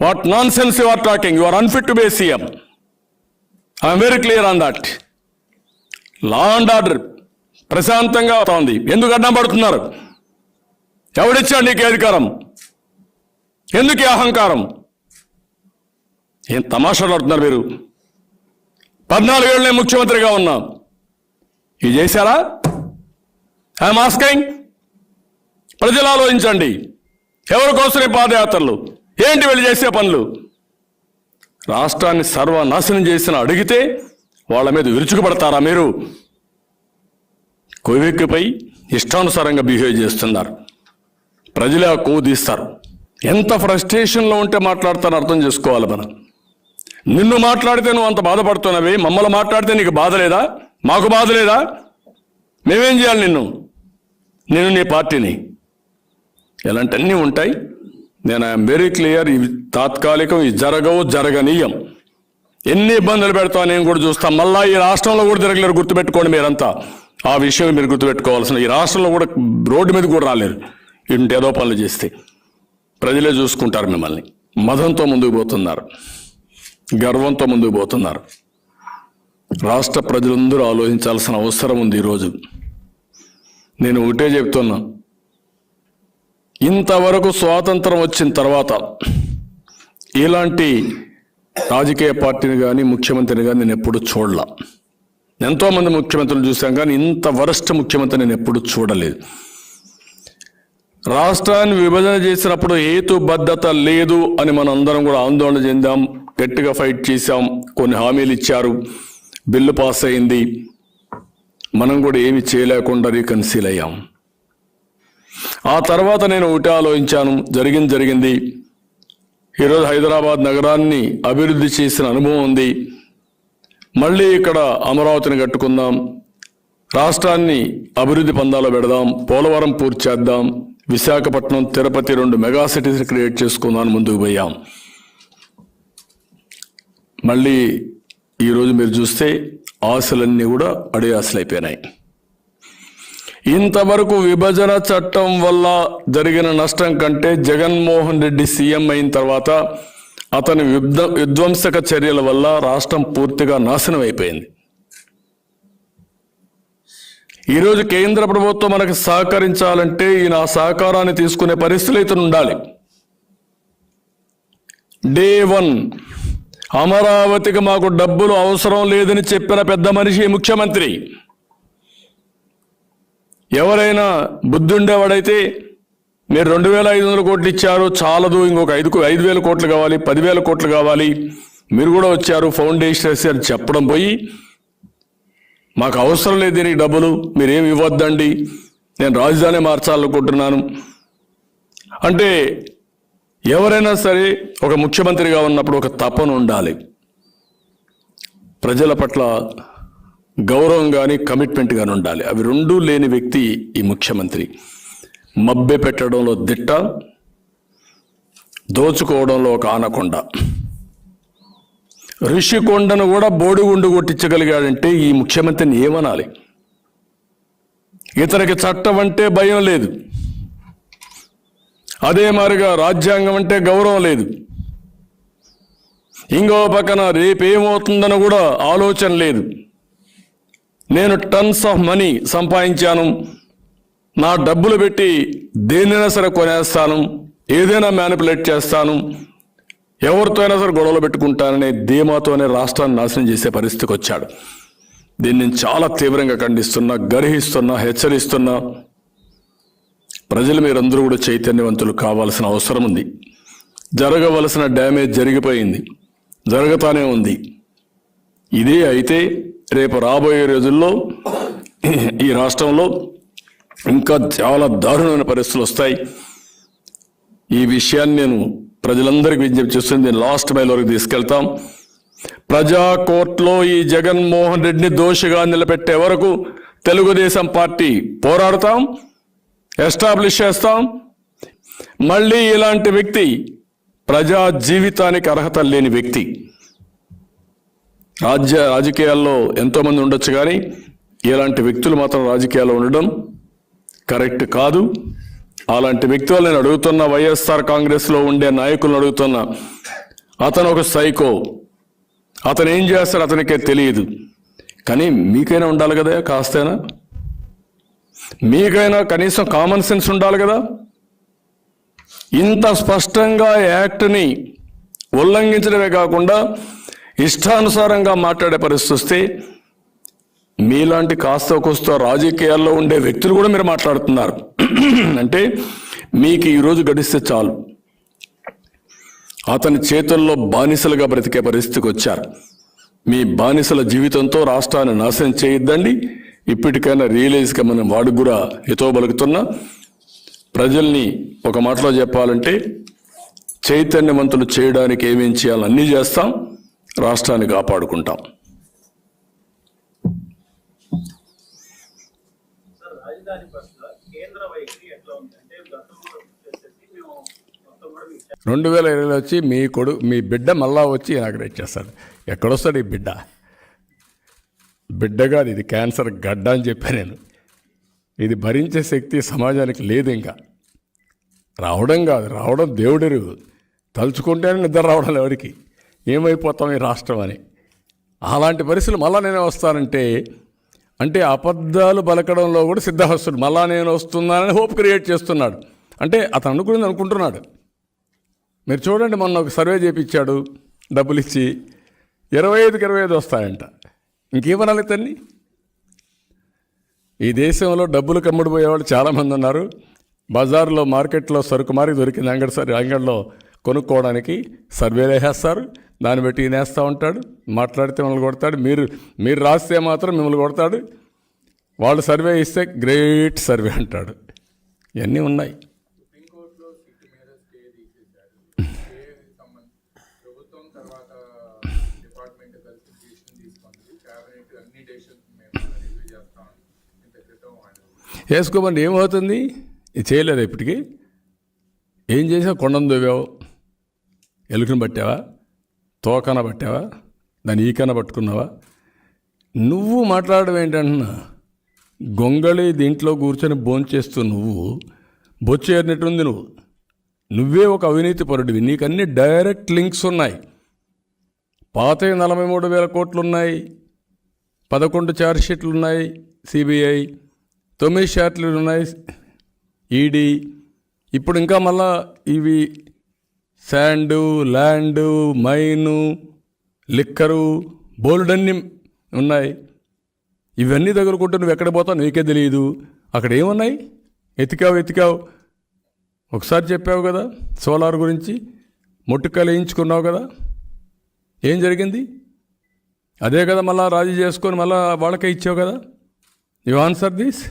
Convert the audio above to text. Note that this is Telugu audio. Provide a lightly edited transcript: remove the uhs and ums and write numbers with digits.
What nonsense you are talking. You are unfit to be a CM. I'm very clear on that. Law and order ప్రశాంతంగా ఉంది. ఎందుకు అడ్డం పడుతున్నారు? ఎవడిచ్చాడు నీకు అధికారం? ఎందుకు అహంకారం? ఏం తమాషాలు ఆడుతున్నారు మీరు? 14 ఏళ్ళు నేను ముఖ్యమంత్రిగా ఉన్నా. ఇది చేశారా? I'm asking. ప్రజలు ఆలోచించండి. ఎవరి కోసం ఈ పాదయాత్రలు? ఏంటి వీళ్ళు చేసే పనులు? రాష్ట్రాన్ని సర్వనాశనం చేసిన అడిగితే వాళ్ళ మీద విరుచుకుపడతారా మీరు? కొవ్వెక్కిపై ఇష్టానుసారంగా బిహేవ్ చేస్తున్నారు. ప్రజలే ఆ కొవ్వు తీస్తారు. ఎంత ఫ్రస్ట్రేషన్లో ఉంటే మాట్లాడతాను అర్థం చేసుకోవాలి మనం. నిన్ను మాట్లాడితే నువ్వు అంత బాధపడుతున్నావి, మమ్మల్ని మాట్లాడితే నీకు బాధ లేదా? మాకు బాధ లేదా? మేమేం చేయాలి నిన్ను నీ పార్టీని? ఇలాంటివన్నీ ఉంటాయి. నేను ఐఎమ్ వెరీ క్లియర్. ఇవి తాత్కాలికం, ఇవి జరగనీయం. ఎన్ని ఇబ్బందులు పెడతావు నేను కూడా చూస్తాను. మళ్ళా ఈ రాష్ట్రంలో కూడా తిరగలేరు, గుర్తుపెట్టుకోండి మీరంతా. ఆ విషయం మీరు గుర్తుపెట్టుకోవాల్సిన. ఈ రాష్ట్రంలో కూడా రోడ్డు మీద కూడా రాలేరు ఇంటి ఏదో పనులు చేస్తే. ప్రజలే చూసుకుంటారు మిమ్మల్ని. మదంతో ముందుకు పోతున్నారు, గర్వంతో ముందుకు పోతున్నారు. రాష్ట్ర ప్రజలందరూ ఆలోచించాల్సిన అవసరం ఉంది ఈరోజు. నేను ఒకటే చెప్తున్నా, ఇంతవరకు స్వాతంత్రం వచ్చిన తర్వాత ఇలాంటి రాజకీయ పార్టీని కానీ ముఖ్యమంత్రిని కానీ నేను ఎప్పుడు చూడలా. ఎంతోమంది ముఖ్యమంత్రులు చూశాం కానీ ఇంత వరస్ట్ ముఖ్యమంత్రి నేను ఎప్పుడు చూడలేదు. రాష్ట్రాన్ని విభజన చేసినప్పుడు హేతుబద్ధత లేదు అని మనం అందరం కూడా ఆందోళన చెందాం, గట్టిగా ఫైట్ చేశాం. కొన్ని హామీలు ఇచ్చారు, బిల్లు పాస్ అయింది. మనం కూడా ఏమి చేయలేకుండా రీకన్సీల్ అయ్యాం. ఆ తర్వాత నేను ఒకటి ఆలోచించాను, జరిగింది. ఈరోజు హైదరాబాద్ నగరాన్ని అభివృద్ధి చేసిన అనుభవం ఉంది. మళ్ళీ ఇక్కడ అమరావతిని కట్టుకుందాం, రాష్ట్రాన్ని అభివృద్ధి పందాలో పెడదాం, పోలవరం పూర్తి చేద్దాం, Visakhapatnam, Tirupati 2 mega cities create చేసుకుందాం ముందుకు పోయాం. మళ్ళీ ఈరోజు మీరు చూస్తే ఆశలన్నీ కూడా అడే ఆశలైపోయినాయి. ఇంతవరకు విభజన చట్టం వల్ల జరిగిన నష్టం కంటే జగన్మోహన్ రెడ్డి సీఎం అయిన తర్వాత అతని విధ్వంసక చర్యల వల్ల రాష్ట్రం పూర్తిగా నాశనం అయిపోయింది. ఈరోజు కేంద్ర ప్రభుత్వం మనకు సహకరించాలంటే ఈయన సహకారాన్ని తీసుకునే పరిస్థితులు అయితే ఉండాలి. డే 1 అమరావతికి మాకు డబ్బులు అవసరం లేదని చెప్పిన పెద్ద మనిషి ముఖ్యమంత్రి. ఎవరైనా బుద్ధి ఉండేవాడైతే మీరు 2,500 కోట్లు ఇచ్చారు చాలదు, ఇంకొక 5,000 కోట్లు కావాలి, 10,000 కోట్లు కావాలి, మీరు కూడా వచ్చారు ఫౌండేషన్ వేసారు చెప్పడం పోయి మాకు అవసరం లేదు దీనికి డబ్బులు, మీరేమి ఇవ్వద్దండి, నేను రాజధాని మార్చాలనుకుంటున్నాను అంటే, ఎవరైనా సరే ఒక ముఖ్యమంత్రిగా ఉన్నప్పుడు ఒక తపన ఉండాలి. ప్రజల పట్ల గౌరవం కానీ కమిట్మెంట్ కానీ ఉండాలి. అవి రెండూ లేని వ్యక్తి ఈ ముఖ్యమంత్రి. మబ్బె పెట్టడంలో దిట్ట, దోచుకోవడంలో ఒక ఆనకొండ. ఋషికొండను కూడా బోడిగుండు కొట్టించగలిగాడంటే ఈ ముఖ్యమంత్రిని ఏమనాలి? ఇతనికి చట్టం అంటే భయం లేదు, అదే మారిగా రాజ్యాంగం అంటే గౌరవం లేదు. ఇంకో పక్కన రేపేమవుతుందని కూడా ఆలోచన లేదు. నేను టన్స్ ఆఫ్ మనీ సంపాదించాను, నా డబ్బులు పెట్టి దేన్నైనా సరే కొనేస్తాను, ఏదైనా మ్యానిపులేట్ చేస్తాను, ఎవరితో అయినా సరే గొడవలు పెట్టుకుంటాననే ధీమాతోనే రాష్ట్రాన్ని నాశనం చేసే పరిస్థితికి వచ్చాడు. దీన్ని నేను చాలా తీవ్రంగా ఖండిస్తున్నా, గర్హిస్తున్నా, హెచ్చరిస్తున్నా. ప్రజలు మీరందరూ కూడా చైతన్యవంతులు కావాల్సిన అవసరం ఉంది. జరగవలసిన డ్యామేజ్ జరిగిపోయింది, జరుగుతానే ఉంది. ఇదే అయితే రేపు రాబోయే రోజుల్లో ఈ రాష్ట్రంలో ఇంకా చాలా దారుణమైన పరిస్థితులు వస్తాయి. ఈ విషయాన్ని నేను ప్రజలందరికీ విజ్ఞప్తి చేస్తుంది. నేను లాస్ట్ మైల్ వరకు తీసుకెళ్తాం. ప్రజా కోర్టులో ఈ జగన్మోహన్ రెడ్డిని దోషిగా నిలబెట్టే వరకు తెలుగుదేశం పార్టీ పోరాడతాం, ఎస్టాబ్లిష్ చేస్తాం. మళ్ళీ ఇలాంటి వ్యక్తి ప్రజా జీవితానికి అర్హత లేని వ్యక్తి. రాజకీయాల్లో ఎంతోమంది ఉండొచ్చు కానీ ఇలాంటి వ్యక్తులు మాత్రం రాజకీయాల్లో ఉండడం కరెక్ట్ కాదు. అలాంటి వ్యక్తులు నేను అడుగుతున్నా, వైఎస్ఆర్ కాంగ్రెస్లో ఉండే నాయకులను అడుగుతున్నా. అతను ఒక సైకో, అతను ఏం చేస్తాడు అతనికే తెలియదు. కానీ మీకైనా ఉండాలి కదా కాస్తైనా, మీకైనా కనీసం కామన్ సెన్స్ ఉండాలి కదా. ఇంత స్పష్టంగా యాక్ట్ని ఉల్లంఘించడమే కాకుండా ఇష్టానుసారంగా మాట్లాడే పరిస్థితి వస్తే మీలాంటి కాస్త కోస్త రాజకీయాల్లో ఉండే వ్యక్తులు కూడా మీరు మాట్లాడుతున్నారు అంటే మీకు ఈరోజు గడిస్తే చాలు, అతని చేతుల్లో బానిసలుగా బ్రతికే పరిస్థితికి వచ్చారు. మీ బానిసల జీవితంతో రాష్ట్రాన్ని నాశనం చేయొద్దండి. ఇప్పటికైనా రియలైజ్ కమ్మని వాడు కూడా హితవు పలుకుతున్నా. ప్రజల్ని ఒక మాటలో చెప్పాలంటే చైతన్యవంతులు చేయడానికి ఏమేం చేయాలో అన్నీ చేస్తాం, రాష్ట్రాన్ని కాపాడుకుంటాం. రాజధాని పట్ల కేంద్ర వైఖరి ఎట్లా ఉంది అంటే గతంలో వచ్చేసి మేము మొత్తం కూడా 2020 వచ్చి మీ బిడ్డ మళ్ళా వచ్చి ఇనాగ్రేట్ చేస్తాడు. ఎక్కడొస్తాడు ఈ బిడ్డ? బిడ్డ కాదు, ఇది క్యాన్సర్ గడ్డ అని చెప్పాను నేను. ఇది భరించే శక్తి సమాజానికి లేదు. ఇంకా రావడం కాదు, రావడం దేవుడెరుగు. తలుచుకుంటేనే నిద్ర రావడం ఎవరికి, ఏమైపోతాం ఈ రాష్ట్రం అని. అలాంటి పరిస్థితులు మళ్ళా నేనే వస్తానంటే అంటే అబద్ధాలు పలకడంలో కూడా సిద్ధహస్తుడు. మళ్ళా నేను వస్తున్నానని హోప్ క్రియేట్ చేస్తున్నాడు. అంటే అతను అనుకునేది అనుకుంటున్నాడు. మీరు చూడండి, మొన్న ఒక సర్వే చేయించాడు డబ్బులు ఇచ్చి, 25కి 25 వస్తాయంట. ఇంకేమనాలి తన్ని? ఈ దేశంలో డబ్బులు కమ్ముడిపోయేవాళ్ళు చాలామంది ఉన్నారు. బజార్లో మార్కెట్లో సరుకు మారి దొరికింది అంగడిలో కొనుక్కోవడానికి సర్వేలు వేసేస్తారు. దాన్ని బట్టి ఈనేస్తూ ఉంటాడు. మాట్లాడితే మిమ్మల్ని కొడతాడు. మీరు రాస్తే మాత్రం మిమ్మల్ని కొడతాడు. వాళ్ళు సర్వే ఇస్తే గ్రేట్ సర్వే అంటాడు. ఇవన్నీ ఉన్నాయి. సుప్రీంకోర్టులో సిట్ మీద స్టే తీసేశారు. ప్రభుత్వం తర్వాత డిపార్ట్మెంట్ కలిసి డిసిషన్ తీసుకుంది. క్యాబినెట్ అన్ని డెసిషన్స్ మేము రివ్యూ చేస్తామని ఇంత క్రితం వాళ్ళు వేసుకోమండి. ఏమవుతుంది? ఇది చేయలేదు ఇప్పటికీ. ఏం చేసావు? కొండను దొవ్వావు, ఎలుకను పట్టావా, తోకన పట్టావా, దాన్ని ఈకన పట్టుకున్నావా? నువ్వు మాట్లాడడం ఏంటంటున్నా? గొంగళి దీంట్లో కూర్చొని భోంచేస్తూ నువ్వు బొచ్చేరినట్టుంది. నువ్వే ఒక అవినీతి పరుడివి. నీకు అన్ని డైరెక్ట్ లింక్స్ ఉన్నాయి. పాత 43,000 కోట్లు ఉన్నాయి, 11 ఛార్జ్ షీట్లు ఉన్నాయి సిబిఐ, 9 షార్ట్లు ఉన్నాయి ఈడీ. ఇప్పుడు ఇంకా మళ్ళా ఇవి శాండు, ల్యాండు, మైను, లిక్కరు, బోల్డన్ని ఉన్నాయి. ఇవన్నీ తగులుకుంటూ నువ్వు ఎక్కడ పోతావు నీకే తెలియదు. అక్కడ ఏమున్నాయి? ఎతికావు. ఒకసారి చెప్పావు కదా సోలార్ గురించి, మొట్టుకాయలు వేయించుకున్నావు కదా. ఏం జరిగింది? అదే కదా మళ్ళీ రాజీ చేసుకొని మళ్ళీ వాళ్ళకే ఇచ్చావు కదా. You answer this.